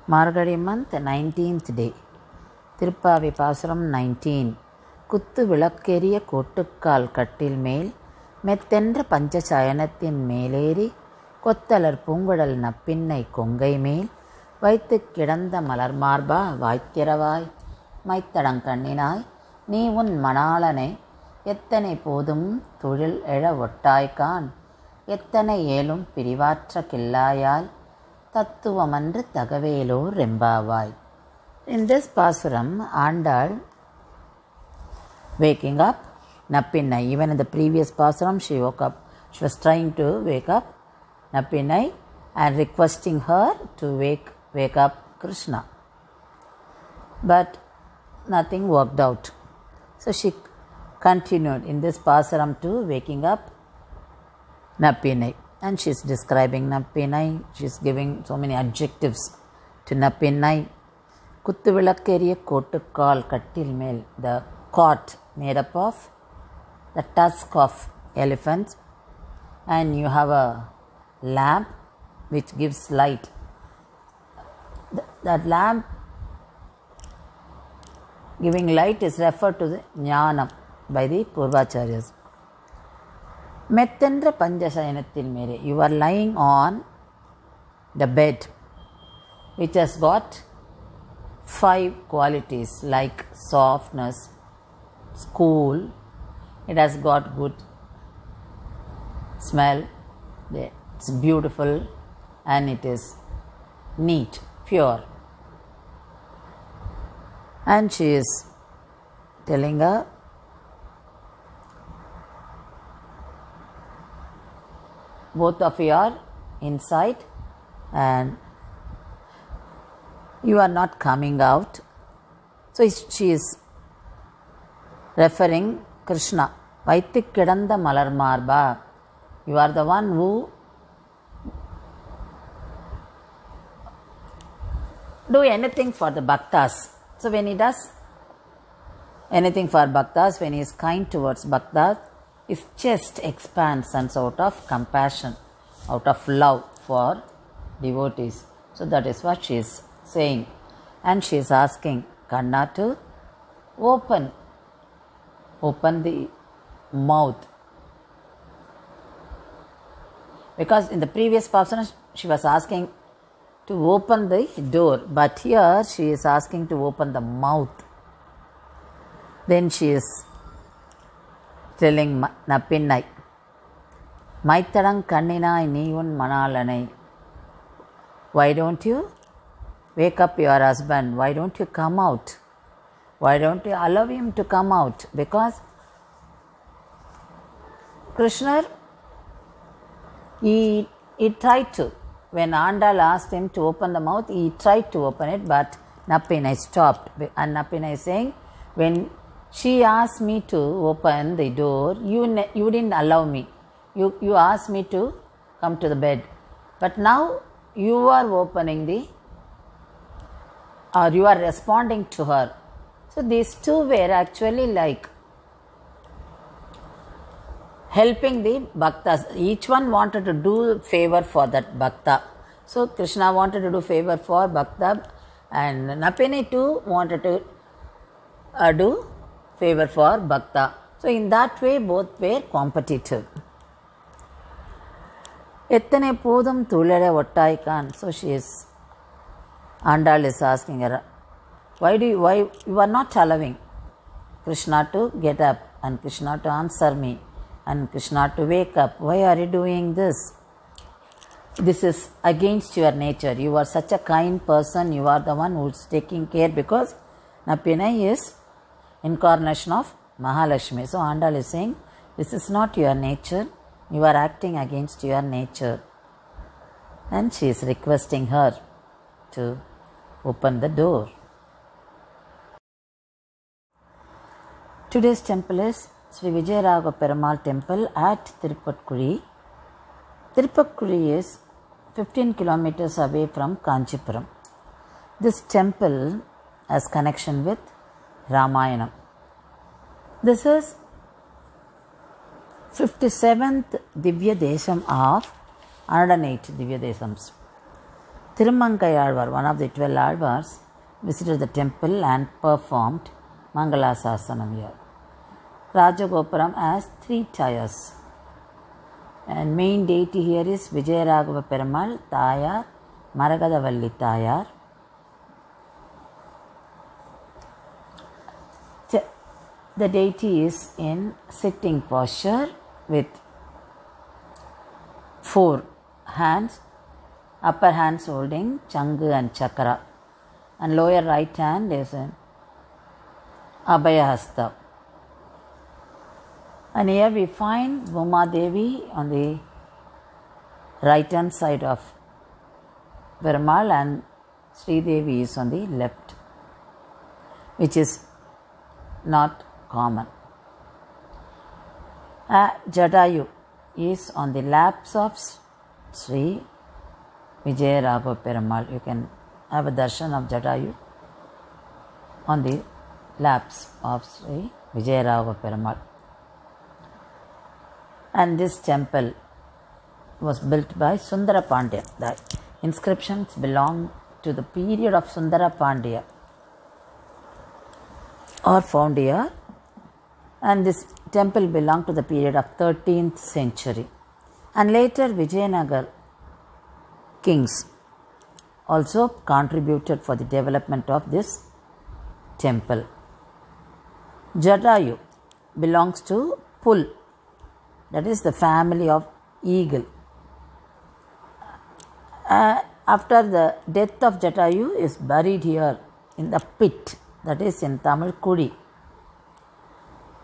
Margadi month, 19th day. Tiruppavi Pasuram 19. Kuttu Vilakkeriya Kottukkal Kattil Mel, Mettendra Panchachayanathin Meleri, Kottalar Pungadal Nappinai Kongai Mel, Vaithu Kidanda Malar Marba, Vaikkiravai, Maithadankanninai, Nee Un Manalane, Ethane Podum, Thudil Eda Vattaikan, Ethane Yelum Pirivatra Killayal, Tattuvamandru Thagavelo Rembavai. In this Pasuram, Andal waking up Nappinai. Even in the previous Pasuram, she woke up. She was trying to wake up Nappinai and requesting her to wake up Krishna. But nothing worked out. So she continued in this Pasuram to waking up Nappinai. And she is describing Nappinai. She is giving so many adjectives to Nappinai. Kuttu Vilakkeriya Kottukkal Kattil Mel, the cot made up of the tusk of elephants, and you have a lamp which gives light. That lamp giving light is referred to the Jnanam by the Purvacharyas. Mettendra Panchachayanathin Mere, you are lying on the bed which has got 5 qualities like softness, cool, it has got good smell, it's beautiful, and it is neat, pure. And she is telling her, both of you are inside and you are not coming out. So she is referring Krishna. Vaithu Kidanda Malar Marba. You are the one who do anything for the bhaktas. So when he does anything for bhaktas, when he is kind towards bhaktas, his chest expands and out of compassion, out of love for devotees. So that is what she is saying. And she is asking Kanna to open the mouth. Because in the previous Pasana she was asking to open the door, but here she is asking to open the mouth. Then she is telling Nappinai, Maithadankanninai Nee Un Manalanai, why don't you wake up your husband? Why don't you come out? Why don't you allow him to come out? Because Krishna, he tried to. When Andal asked him to open the mouth, he tried to open it, but Nappinai stopped. And Nappinai is saying, when she asked me to open the door, you didn't allow me. You asked me to come to the bed. But now you are opening or you are responding to her. So these two were actually like helping the bhaktas. Each one wanted to do favor for that bhakta. So Krishna wanted to do favor for bhakta, and Nappinai too wanted to do favor for bhakta. So in that way both were competitive. Ethane Podum Thulada Vattaikan. So she is, Andal is asking her, why you are not allowing Krishna to get up and Krishna to answer me and Krishna to wake up? Why are you doing this? This is against your nature. You are such a kind person. You are the one who is taking care, because Nappinai is incarnation of Mahalakshmi. So Andal is saying, this is not your nature. You are acting against your nature. And she is requesting her to open the door. Today's temple is Sri Vijayaragha Perumal temple at Tiruppatkudi. Tiruppatkudi is 15 kilometers away from Kanchipuram. This temple has connection with Ramayana. This is 57th Divya Desham of 108 Divya Deshams. Tirumankai one of the 12 Alvars, visited the temple and performed Mangalasasanam here. Rajagopuram has 3 tiers. And main deity here is Vijayaraghava Perumal, Tayar, Maragadavalli Tayar. The deity is in sitting posture with 4 hands, upper hands holding Changu and Chakra, and lower right hand is in Abhayahasta. And here we find Bhuma Devi on the right hand side of Perumal and Sri Devi is on the left, which is not common. Jatayu is on the laps of Sri Vijayaraghava Perumal. You can have a darshan of Jatayu on the laps of Sri Vijayaraghava Perumal. And this temple was built by Sundara Pandya. The inscriptions belong to the period of Sundara Pandya or found here, and this temple belonged to the period of 13th century. And later Vijayanagar kings also contributed for the development of this temple. Jatayu belongs to Pul, that is the family of eagle. After the death of Jatayu is buried here in the pit, that is in Tamil Kudi.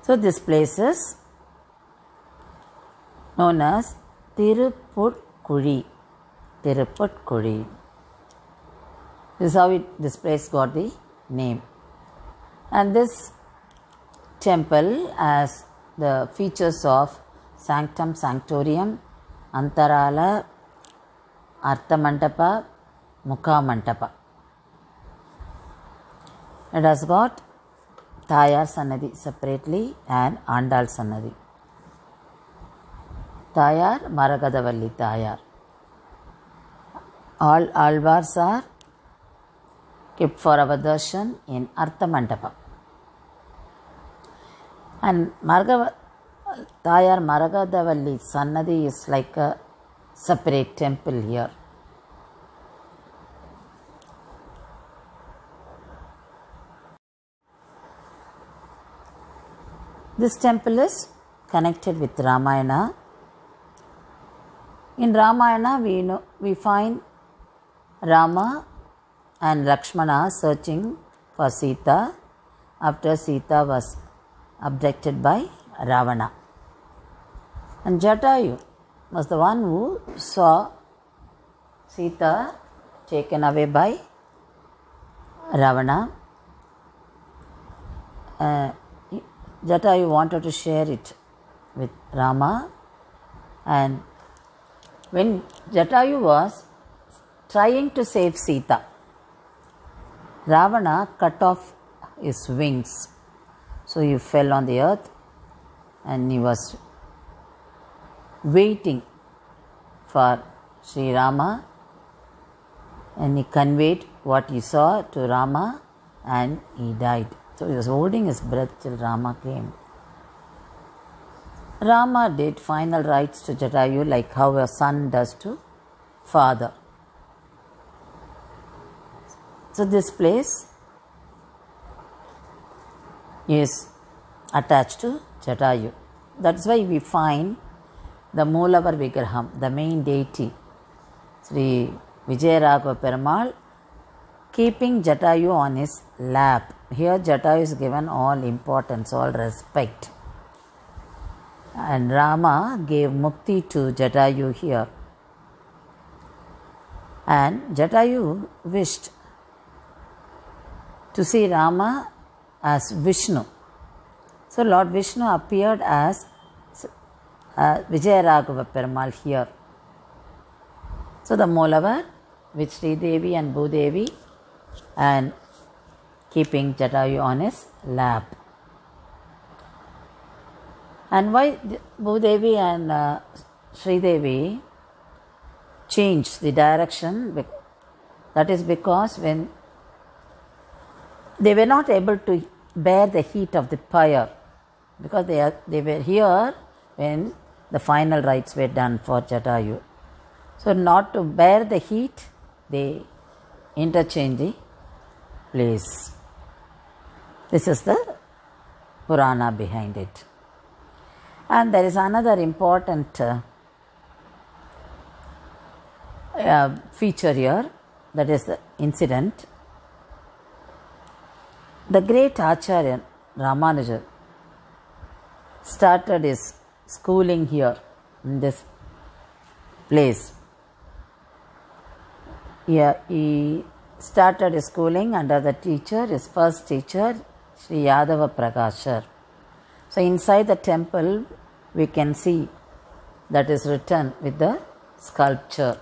So this place is known as Tiruputkudi. Tiruputkudi. This is how this place got the name. And this temple has the features of Sanctum Sanctorium, Antarala, Arthamandapa, Mukhamandapa. It has got Tayar Sannadhi separately and Andal Sannadhi. Tayar, Maragadavalli Tayar. All Alvars are kept for our darshan in Arthamandapa. And Tayar Maragadavalli Sannadhi is like a separate temple here. This temple is connected with Ramayana. In Ramayana we find Rama and Lakshmana searching for Sita after Sita was abducted by Ravana. And Jatayu was the one who saw Sita taken away by Ravana. Jatayu wanted to share it with Rama, and when Jatayu was trying to save Sita, Ravana cut off his wings. So he fell on the earth and he was waiting for Sri Rama, and he conveyed what he saw to Rama and he died. So he was holding his breath till Rama came. Rama did final rites to Jatayu like how a son does to father. So this place is attached to Jatayu. That's why we find the Moolavar Vigraham, the main deity, Sri Vijayaraghava Perumal, keeping Jatayu on his lap. Here Jatayu is given all importance, all respect. And Rama gave mukti to Jatayu here. And Jatayu wished to see Rama as Vishnu. So Lord Vishnu appeared as Vijayaraghava Perumal here. So the Moolavar with Sri Devi and Bhudevi and keeping Jatayu on his lap. And why Bhudevi and Sri Devi changed the direction? That is because when they were not able to bear the heat of the fire, because they were here when the final rites were done for Jatayu. So not to bear the heat, they interchange the place. This is the Purana behind it. And there is another important feature here, that is the incident. The great Acharya Ramanuja started his schooling here in this place. He started his schooling under the teacher, his first teacher, Sri Yadava Prakashar. So inside the temple we can see that is written with the sculpture.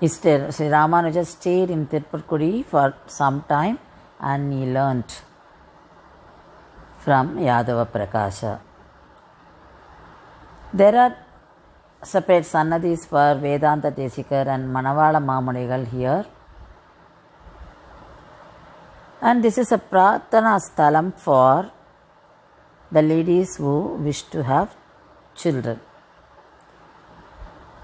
Sri Ramanuja stayed in Tirupurkudi for some time and he learnt from Yadava Prakasha. There are separate Sannadhis for Vedanta Desikar and Manavala Mamunigal here. And this is a Prarthana Sthalam for the ladies who wish to have children.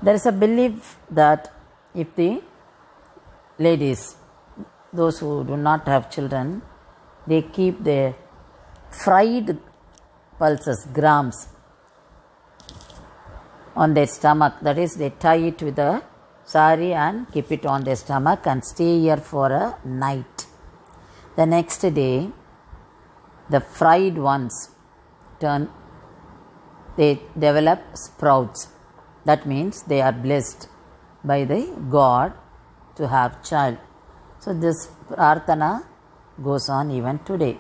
There is a belief that if the ladies, those who do not have children, they keep their fried pulses, grams, on their stomach. That is, they tie it with a sari and keep it on their stomach and stay here for a night. The next day, the fried ones they develop sprouts. That means they are blessed by the God to have child. So this prarthana goes on even today.